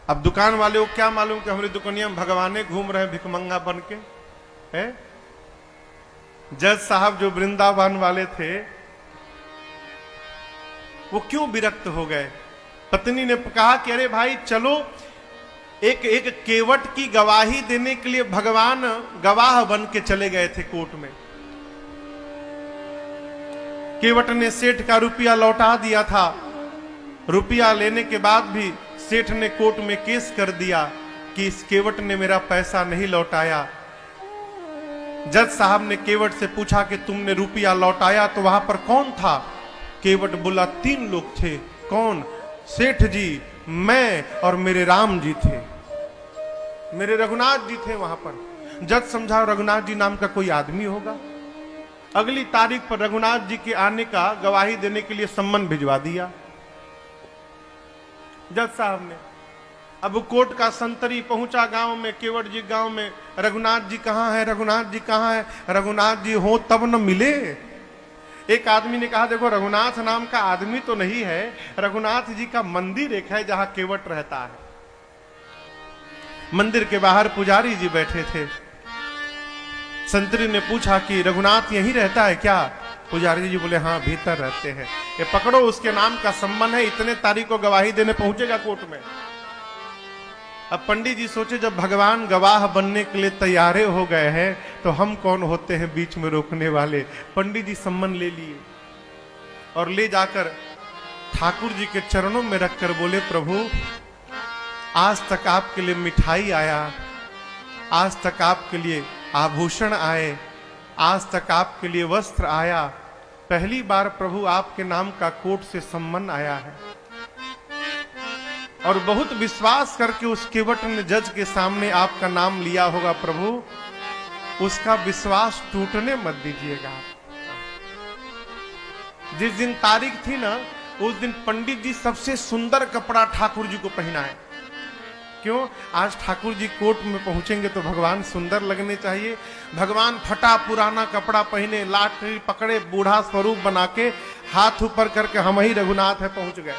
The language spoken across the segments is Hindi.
अब दुकान वाले को क्या मालूम कि हमारी दुकानिया में भगवाने घूम रहे हैं भिखमंगा बन के है। जज साहब जो वृंदावन वाले थे वो क्यों विरक्त हो गए। पत्नी ने कहा कि अरे भाई चलो, एक एक केवट की गवाही देने के लिए भगवान गवाह बन के चले गए थे कोर्ट में। केवट ने सेठ का रुपया लौटा दिया था। रुपया लेने के बाद भी सेठ ने कोर्ट में केस कर दिया कि इस केवट ने मेरा पैसा नहीं लौटाया। जज साहब ने केवट से पूछा कि तुमने रुपया लौटाया तो वहां पर कौन था। केवट बोला 3 लोग थे। कौन? सेठ जी, मैं और मेरे राम जी थे, मेरे रघुनाथ जी थे वहां पर। जज समझा रघुनाथ जी नाम का कोई आदमी होगा। अगली तारीख पर रघुनाथ जी के आने का गवाही देने के लिए सम्मन भिजवा दिया जज साहब ने। अब कोर्ट का संतरी पहुंचा गांव में, केवट जी गांव में, रघुनाथ जी कहां है, रघुनाथ जी कहां है, रघुनाथ जी हो तब न मिले। एक आदमी ने कहा देखो रघुनाथ नाम का आदमी तो नहीं है, रघुनाथ जी का मंदिर एक है जहां केवट रहता है। मंदिर के बाहर पुजारी जी बैठे थे। संतरी ने पूछा कि रघुनाथ यहीं रहता है क्या। पुजारी जी बोले हाँ भीतर रहते हैं। ये पकड़ो, उसके नाम का सम्मान है, इतने तारीख को गवाही देने पहुंचेगा कोर्ट में। अब पंडित जी सोचे जब भगवान गवाह बनने के लिए तैयारे हो गए हैं तो हम कौन होते हैं बीच में रोकने वाले। पंडित जी सम्मन ले लिए और ले जाकर ठाकुर जी के चरणों में रखकर बोले प्रभु आज तक आपके लिए मिठाई आया, आज तक आपके लिए आभूषण आए, आज तक आपके लिए वस्त्र आया, पहली बार प्रभु आपके नाम का कोर्ट से सम्मन आया है। और बहुत विश्वास करके उस केवट ने जज के सामने आपका नाम लिया होगा प्रभु, उसका विश्वास टूटने मत दीजिएगा। जिस दिन तारीख थी ना उस दिन पंडित जी सबसे सुंदर कपड़ा ठाकुर जी को पहनाए। क्यों? आज ठाकुर जी कोर्ट में पहुंचेंगे तो भगवान सुंदर लगने चाहिए। भगवान फटा पुराना कपड़ा पहने, लाठी पकड़े, बूढ़ा स्वरूप बना के हाथ ऊपर करके हम ही रघुनाथ है पहुंच गए।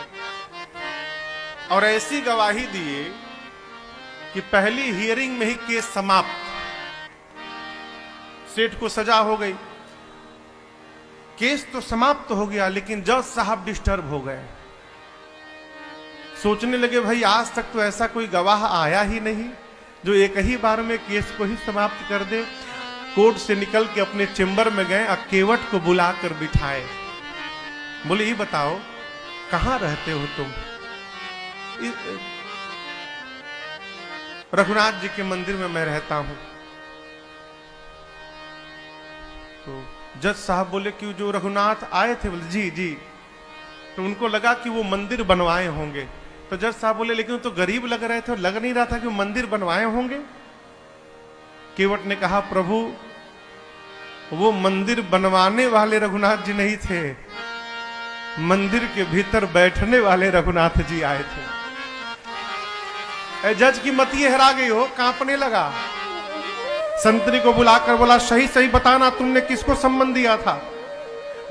और ऐसी गवाही दिए कि पहली हियरिंग में ही केस समाप्त। सेठ को सजा हो गई, केस तो समाप्त हो गया, लेकिन जज साहब डिस्टर्ब हो गए। सोचने लगे भाई आज तक तो ऐसा कोई गवाह आया ही नहीं जो एक ही बार में केस को ही समाप्त कर दे। कोर्ट से निकल के अपने चेंबर में गए, केवट को बुलाकर बिठाए। बोले ये बताओ कहां रहते हो तुम। रघुनाथ जी के मंदिर में मैं रहता हूं। तो जज साहब बोले कि जो रघुनाथ आए थे, बोले जी जी। तो उनको लगा कि वो मंदिर बनवाए होंगे। तो जज साहब बोले लेकिन तो गरीब लग रहे थे और लग नहीं रहा था कि वो मंदिर बनवाए होंगे। केवट ने कहा प्रभु वो मंदिर बनवाने वाले रघुनाथ जी नहीं थे, मंदिर के भीतर बैठने वाले रघुनाथ जी आए थे। जज की मत ये हरा गई हो, कांपने लगा। संतरी को बुलाकर बोला सही सही बताना तुमने किसको सम्मन दिया था।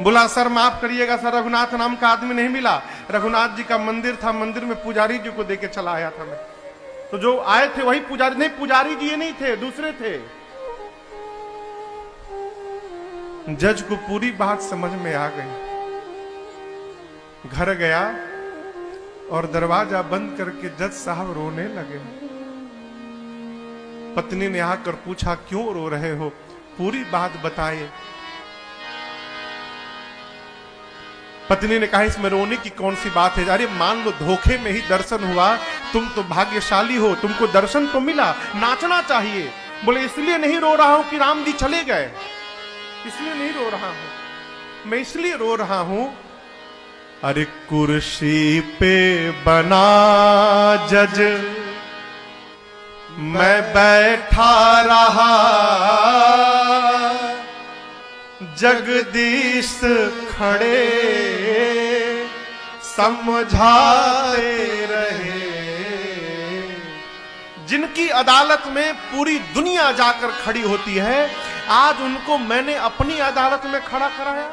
बोला सर माफ करिएगा सर, रघुनाथ नाम का आदमी नहीं मिला, रघुनाथ जी का मंदिर था, मंदिर में पुजारी जी को देके चला आया था मैं। तो जो आए थे वही पुजारी, नहीं पुजारी जी ये नहीं थे, दूसरे थे। जज को पूरी बात समझ में आ गई। घर गया और दरवाजा बंद करके जज साहब रोने लगे। पत्नी ने आकर पूछा क्यों रो रहे हो, पूरी बात बताए। पत्नी ने कहा इसमें रोने की कौन सी बात है। अरे मान लो धोखे में ही दर्शन हुआ, तुम तो भाग्यशाली हो, तुमको दर्शन तो मिला, नाचना चाहिए। बोले इसलिए नहीं रो रहा हूं कि राम जी चले गए, इसलिए नहीं रो रहा हूं, मैं इसलिए रो रहा हूं अरे कुर्सी पे बना जज मैं बैठा रहा, जगदीश खड़े समझाते रहे। जिनकी अदालत में पूरी दुनिया जाकर खड़ी होती है, आज उनको मैंने अपनी अदालत में खड़ा कराया।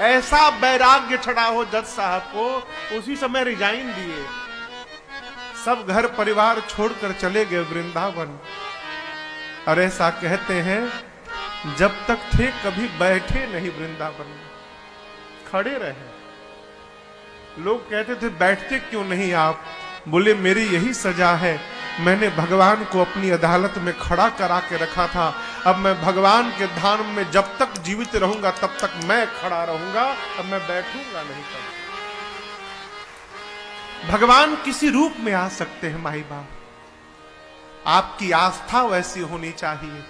ऐसा वैराग्य चढ़ा हो जज साहब को, उसी समय रिजाइन दिए। सब घर परिवार छोड़कर चले गए वृंदावन। और ऐसा कहते हैं जब तक थे कभी बैठे नहीं वृंदावन में, खड़े रहे। लोग कहते थे बैठते क्यों नहीं आप? बोले मेरी यही सजा है, मैंने भगवान को अपनी अदालत में खड़ा करा के रखा था। अब मैं भगवान के धाम में जब तक जीवित रहूंगा तब तक मैं खड़ा रहूंगा, अब मैं बैठूंगा नहीं। कभी भगवान किसी रूप में आ सकते हैं माई बाप, आपकी आस्था वैसी होनी चाहिए।